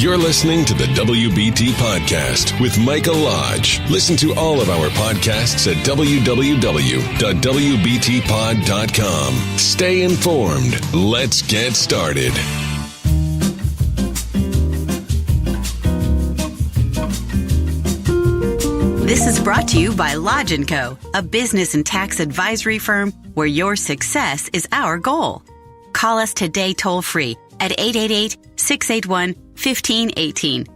You're listening to the WBT Podcast with Michael Lodge. Listen to all of our podcasts at www.wbtpod.com. Stay informed. Let's get started. This is brought to you by Lodge & Co., a business and tax advisory firm where your success is our goal. Call us today toll-free at 888-681-1518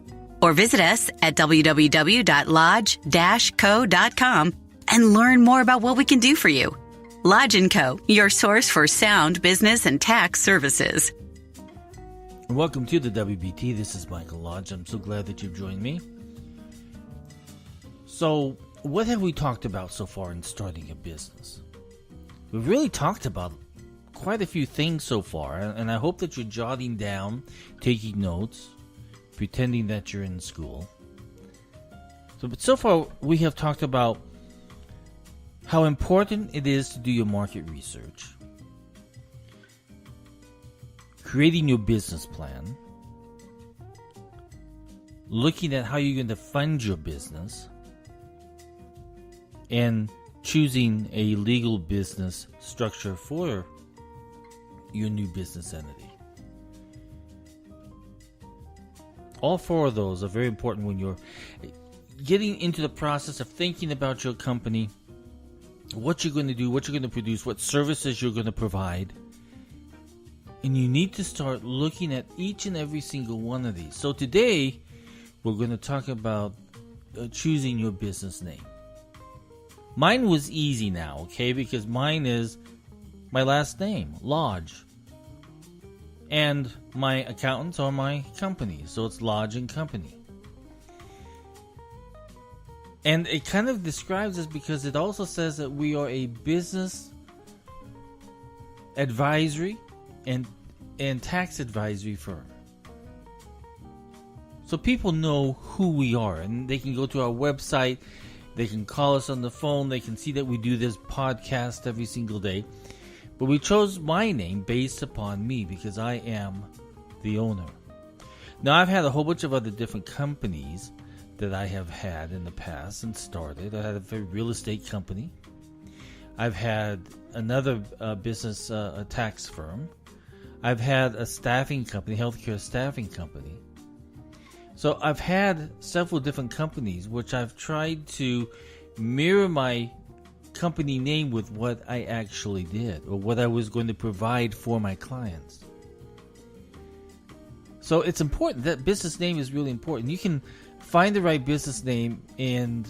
or visit us at www.lodge-co.com and learn more about what we can do for you. Lodge & Co., your source for sound business and tax services. Welcome to the WBT. This is Michael Lodge. I'm so glad that you've joined me. So, what have we talked about so far in starting a business? We've really talked about quite a few things so far, and I hope that you're jotting down, taking notes, pretending that you're in school. But so far, we have talked about how important it is to do your market research, creating your business plan, looking at how you're going to fund your business, and choosing a legal business structure for your new business entity. All four of those are very important when you're getting into the process of thinking about your company, what you're going to do, what you're going to produce, what services you're going to provide. And you need to start looking at each and every single one of these. So today, we're going to talk about choosing your business name. Mine was easy now, okay, because mine is my last name, Lodge. And my accountants are my company, so it's Lodge & Company. And it kind of describes us because it also says that we are a business advisory and tax advisory firm. So people know who we are, and they can go to our website. They can call us on the phone. They can see that we do this podcast every single day. But we chose my name based upon me because I am the owner. Now, I've had a whole bunch of other different companies that I have had in the past and started. I had a real estate company. I've had another business, a tax firm. I've had a staffing company, healthcare staffing company. So I've had several different companies, which I've tried to mirror my company name with what I actually did, or what I was going to provide for my clients. So it's important. That business name is really important. You can find the right business name and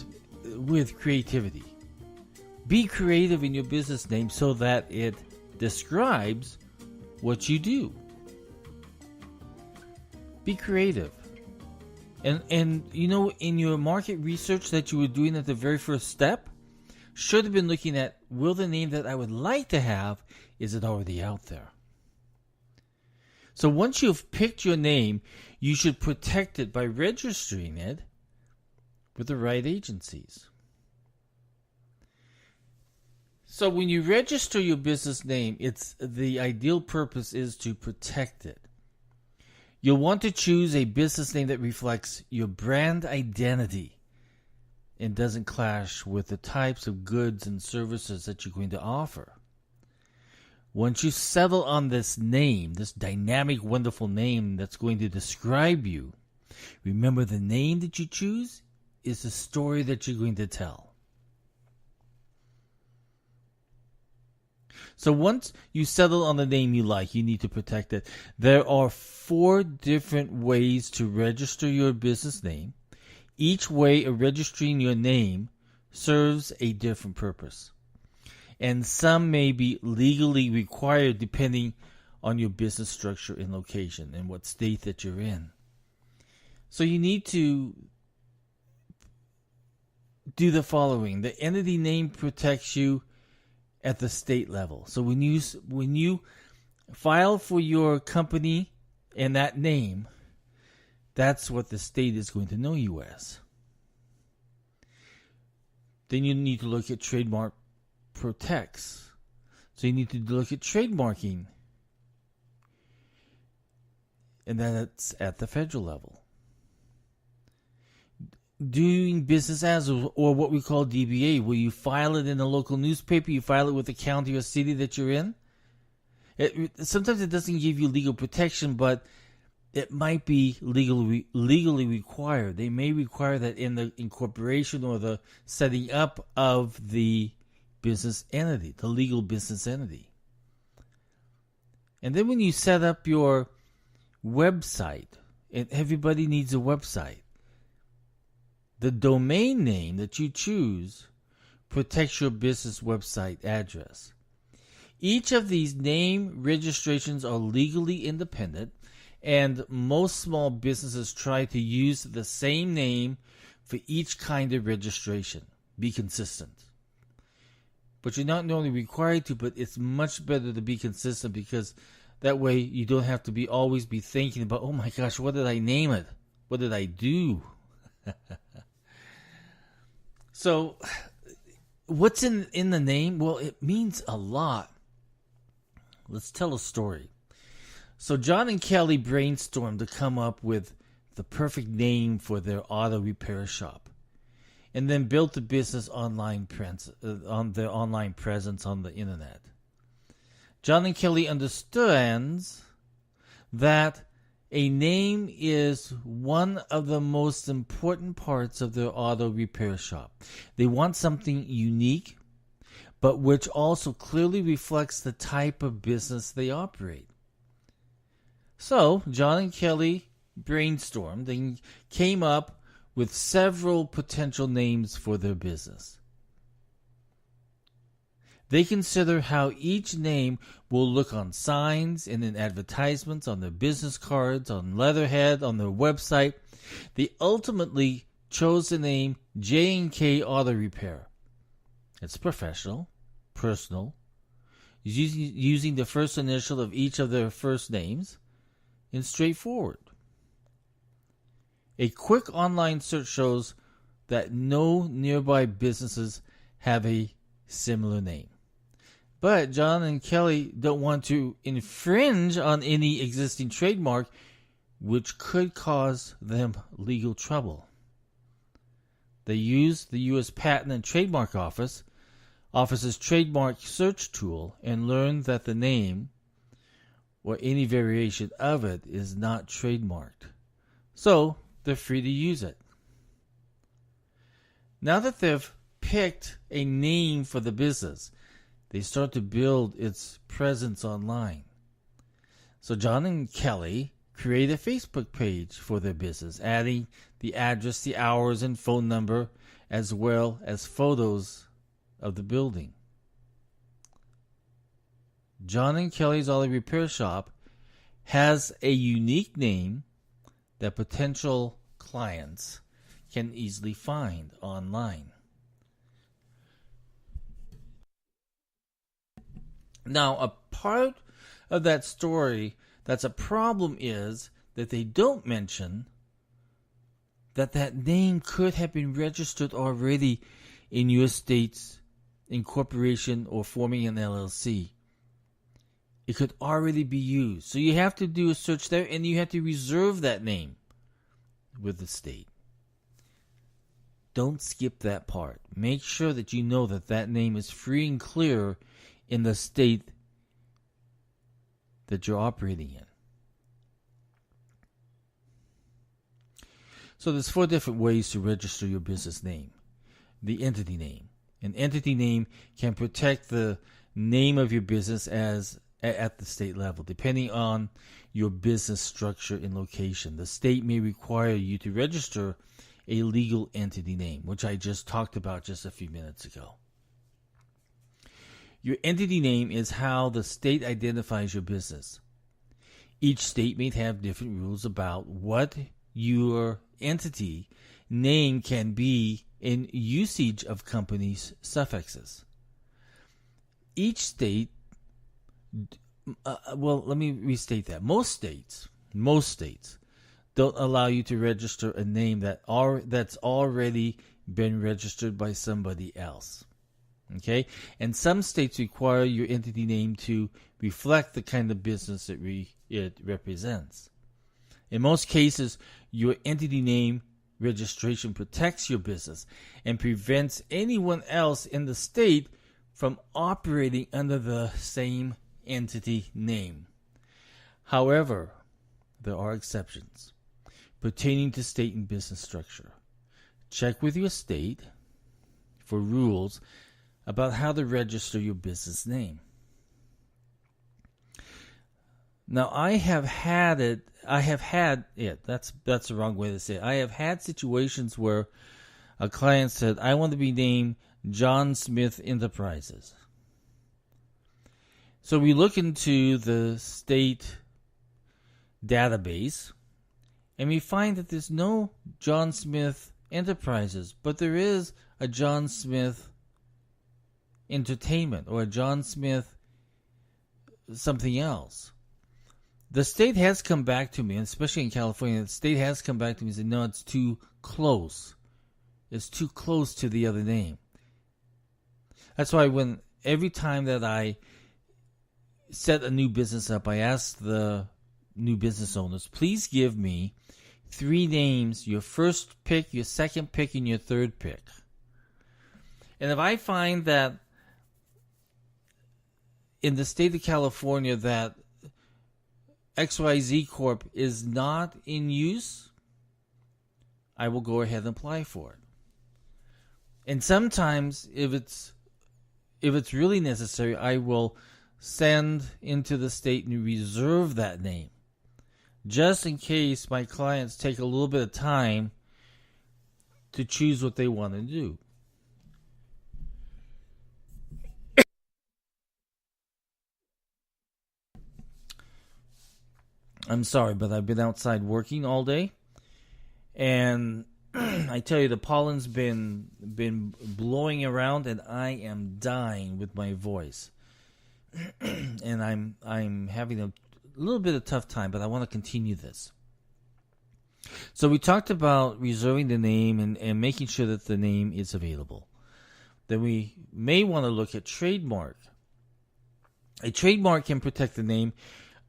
with creativity. Be creative in your business name so that it describes what you do. Be creative. And you know, in your market research that you were doing at the very first step, should have been looking at, will the name that I would like to have, is it already out there? So once you've picked your name, you should protect it by registering it with the right agencies. So when you register your business name, the ideal purpose is to protect it. You'll want to choose a business name that reflects your brand identity and doesn't clash with the types of goods and services that you're going to offer. Once you settle on this name, this dynamic, wonderful name that's going to describe you, remember the name that you choose is the story that you're going to tell. So once you settle on the name you like, you need to protect it. There are 4 different ways to register your business name. Each way of registering your name serves a different purpose. And some may be legally required depending on your business structure and location and what state that you're in. So you need to do the following. The entity name protects you at the state level. So when you file for your company and that name, that's what the state is going to know you as. Then you need to look at trademark protects. So you need to look at trademarking. And that's at the federal level. doing business as, or what we call DBA, where you file it in a local newspaper, you file it with the county or city that you're in. Sometimes it doesn't give you legal protection, but it might be legally required. They may require that in the incorporation or the setting up of the business entity, the legal business entity. And then when you set up your website, and everybody needs a website, the domain name that you choose protects your business website address. Each of these name registrations are legally independent, and most small businesses try to use the same name for each kind of registration. Be consistent. But you're not only required to, but it's much better to be consistent, because that way you don't have to always be thinking about, oh my gosh, what did I name it? What did I do? So, what's in the name? Well, it means a lot. Let's tell a story. So John and Kelly brainstormed to come up with the perfect name for their auto repair shop, and then built the business on their online presence on the internet. John and Kelly understands that a name is one of the most important parts of their auto repair shop. They want something unique, but which also clearly reflects the type of business they operate. So, John and Kelly brainstormed and came up with several potential names for their business. They consider how each name will look on signs and in advertisements, on their business cards, on letterhead, on their website. They ultimately chose the name J&K Auto Repair. It's professional, personal, using the first initial of each of their first names, and straightforward. A quick online search shows that no nearby businesses have a similar name. But John and Kelly don't want to infringe on any existing trademark, which could cause them legal trouble. They use the U.S. Patent and Trademark Office's trademark search tool, and learned that the name or any variation of it is not trademarked. So they're free to use it. Now that they've picked a name for the business, they start to build its presence online. So John and Kelly create a Facebook page for their business, adding the address, the hours, and phone number, as well as photos of the building. John and Kelly's Auto Repair Shop has a unique name that potential clients can easily find online. Now, a part of that story that's a problem is that they don't mention that name could have been registered already in your state's incorporation or forming an LLC. It could already be used. So you have to do a search there, and you have to reserve that name with the state. Don't skip that part. Make sure that you know that name is free and clear in the state that you're operating in. So there's 4 different ways to register your business name. The entity name. An entity name can protect the name of your business at the state level, depending on your business structure and location. The state may require you to register a legal entity name, which I just talked about just a few minutes ago. Your entity name is how the state identifies your business. Each state may have different rules about what your entity name can be in usage of companies' suffixes. Each state, let me restate that. Most states don't allow you to register a name that's already been registered by somebody else. Okay? And some states require your entity name to reflect the kind of business it represents. In most cases, your entity name registration protects your business and prevents anyone else in the state from operating under the same entity name. However, there are exceptions pertaining to state and business structure. Check with your state for rules about how to register your business name. Now, that's the wrong way to say it. I have had situations where a client said, I want to be named John Smith Enterprises. So we look into the state database and we find that there's no John Smith Enterprises, but there is a John Smith Entertainment or a John Smith something else. The state has come back to me, and especially in California, the state has come back to me and said, no, it's too close. It's too close to the other name. That's why every time that I set a new business up, I ask the new business owners, please give me 3 names, your first pick, your second pick, and your third pick. And if I find that in the state of California that XYZ Corp is not in use, I will go ahead and apply for it. And sometimes, if it's really necessary, I will send into the state and reserve that name, just in case my clients take a little bit of time to choose what they want to do. I'm sorry, but I've been outside working all day, and I tell you, the pollen's been blowing around, and I am dying with my voice, and I'm having a little bit of tough time, but I want to continue this. So we talked about reserving the name and making sure that the name is available. Then we may want to look at trademark. A trademark can protect the name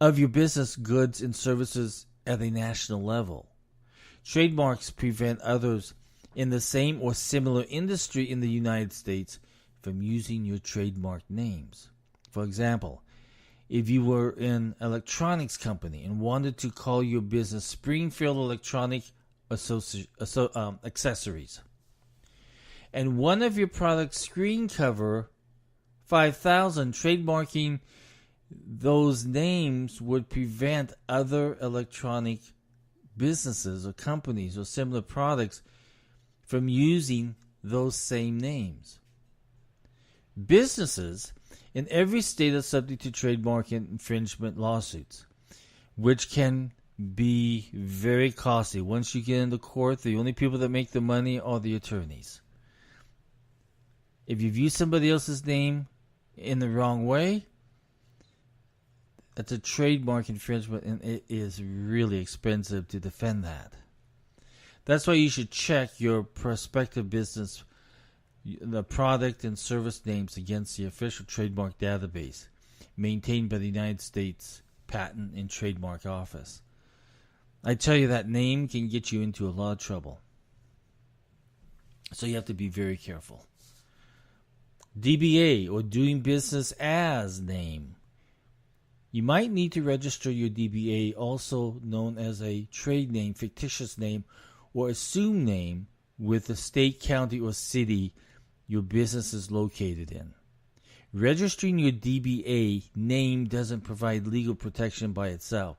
of your business, goods, and services at a national level. Trademarks prevent others in the same or similar industry in the United States from using your trademark names. For example, if you were an electronics company and wanted to call your business Springfield Electronic Accessories, and one of your products screen cover 5,000, trademarking those names would prevent other electronic businesses or companies or similar products from using those same names. Businesses in every state are subject to trademark infringement lawsuits, which can be very costly. Once you get into court, the only people that make the money are the attorneys. If you've used somebody else's name in the wrong way, that's a trademark infringement, and it is really expensive to defend that. That's why you should check your prospective business, the product and service names against the official trademark database maintained by the United States Patent and Trademark Office. I tell you, that name can get you into a lot of trouble. So you have to be very careful. DBA, or doing business as name. You might need to register your DBA, also known as a trade name, fictitious name, or assumed name, with the state, county, or city your business is located in. Registering your DBA name doesn't provide legal protection by itself,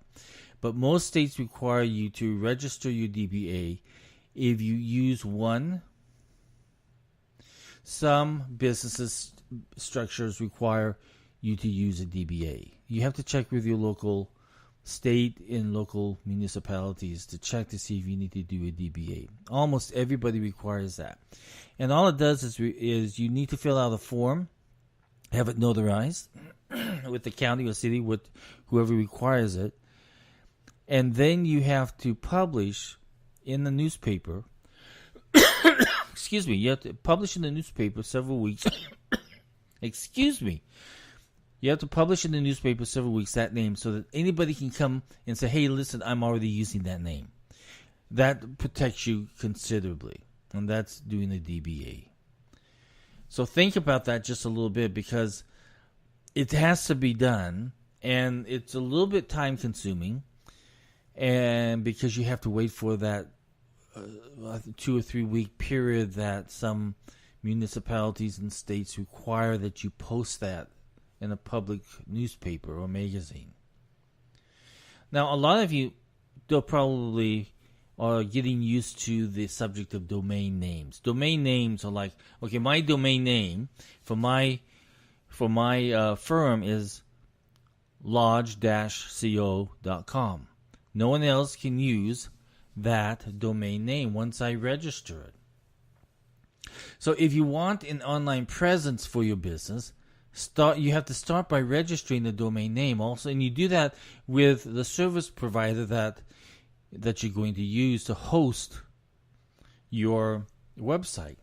but most states require you to register your DBA if you use one. Some businesses structures require you to use a DBA. You have to check with your local state and local municipalities to check to see if you need to do a DBA. Almost everybody requires that. And all it does is you need to fill out a form, have it notarized with the county or city, with whoever requires it. And then you have to publish in the newspaper. Excuse me. You have to publish in the newspaper several weeks. Excuse me. You have to publish in the newspaper several weeks that name so that anybody can come and say, hey, listen, I'm already using that name. that protects you considerably, and that's doing a DBA. So think about that just a little bit, because it has to be done, and it's a little bit time consuming, and because you have to wait for that 2 or 3 week period that some municipalities and states require that you post that in a public newspaper or magazine. Now, a lot of you, they'll probably are getting used to the subject of domain names. Domain names are like, okay, my domain name for my firm is lodge-co.com. No one else can use that domain name once I register it. So if you want an online presence for your business, you have to start by registering the domain name also, and you do that with the service provider that you're going to use to host your website.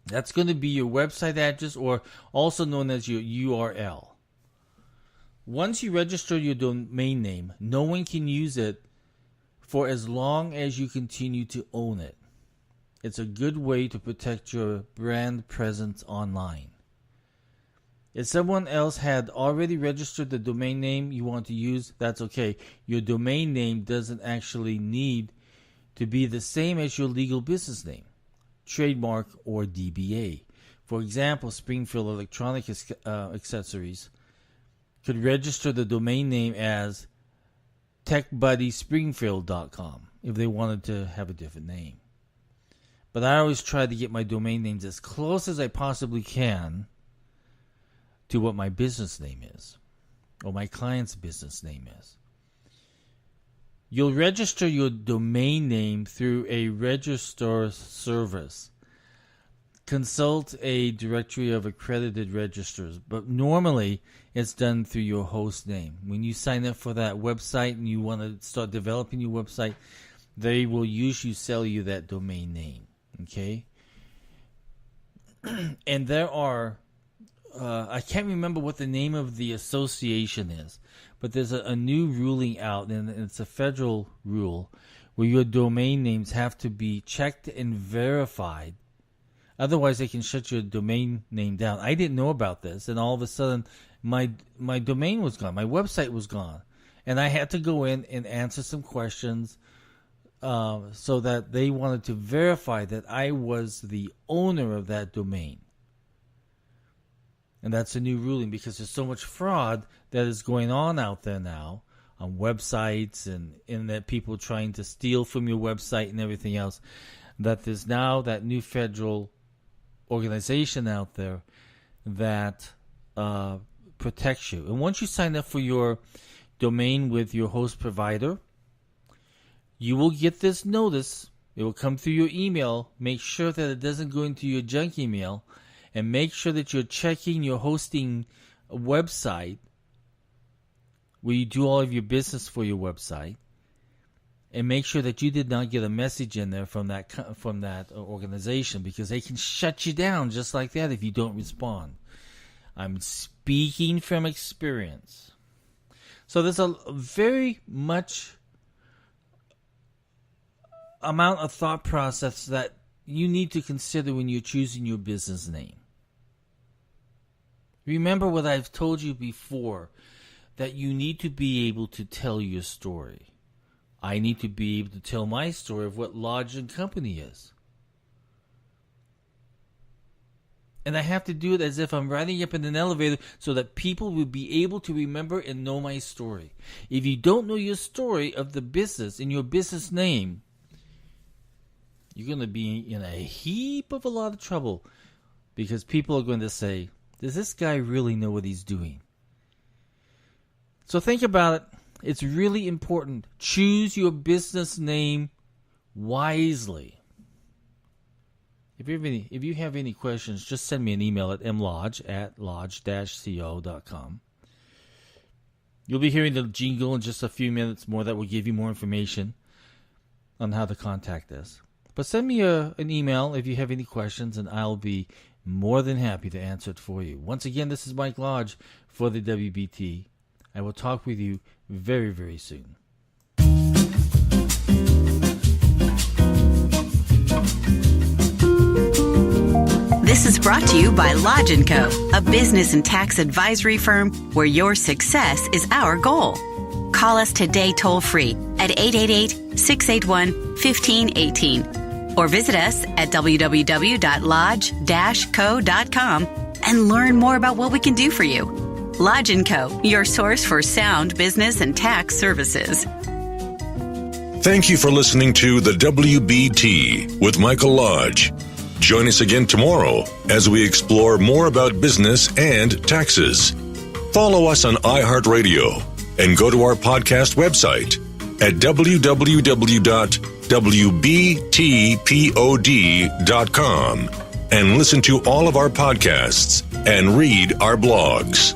That's going to be your website address, or also known as your URL. Once you register your domain name, no one can use it for as long as you continue to own it. It's a good way to protect your brand presence online. If someone else had already registered the domain name you want to use, that's okay. Your domain name doesn't actually need to be the same as your legal business name, trademark, or DBA. For example, Springfield Electronic Accessories could register the domain name as techbuddyspringfield.com if they wanted to have a different name. But I always try to get my domain names as close as I possibly can to what my business name is, or my client's business name is. You'll register your domain name through a registrar service. Consult a directory of accredited registrars, but normally it's done through your host name. When you sign up for that website and you want to start developing your website, they will usually sell you that domain name. Okay? And there are, I can't remember what the name of the association is, but there's a new ruling out, and it's a federal rule, where your domain names have to be checked and verified. Otherwise, they can shut your domain name down. I didn't know about this, and all of a sudden, my domain was gone. My website was gone. And I had to go in and answer some questions so that they wanted to verify that I was the owner of that domain. And that's a new ruling, because there's so much fraud that is going on out there now on websites and internet people trying to steal from your website and everything else, that there's now that new federal organization out there that protects you. And once you sign up for your domain with your host provider, you will get this notice. It will come through your email. Make sure that it doesn't go into your junk email, and make sure that you're checking your hosting website where you do all of your business for your website, and make sure that you did not get a message in there from that organization, because they can shut you down just like that if you don't respond. I'm speaking from experience. So there's a very much amount of thought process that you need to consider when you're choosing your business name. Remember what I've told you before, that you need to be able to tell your story. I need to be able to tell my story of what Lodge & Company is. And I have to do it as if I'm riding up in an elevator so that people will be able to remember and know my story. If you don't know your story of the business and your business name, you're going to be in a heap of a lot of trouble, because people are going to say, does this guy really know what he's doing? So think about it. It's really important. Choose your business name wisely. If you have any questions, just send me an email at mlodge@lodge-co.com. You'll be hearing the jingle in just a few minutes more that will give you more information on how to contact us. But send me an email if you have any questions, and I'll be more than happy to answer it for you. Once again, this is Mike Lodge for the WBT. I will talk with you very, very soon. This is brought to you by Lodge & Co., a business and tax advisory firm where your success is our goal. Call us today toll-free at 888-681-1518 or visit us at www.lodge-co.com and learn more about what we can do for you. Lodge & Co., your source for sound business and tax services. Thank you for listening to the WBT with Michael Lodge. Join us again tomorrow as we explore more about business and taxes. Follow us on iHeartRadio and go to our podcast website at www.wbtpod.com and listen to all of our podcasts and read our blogs.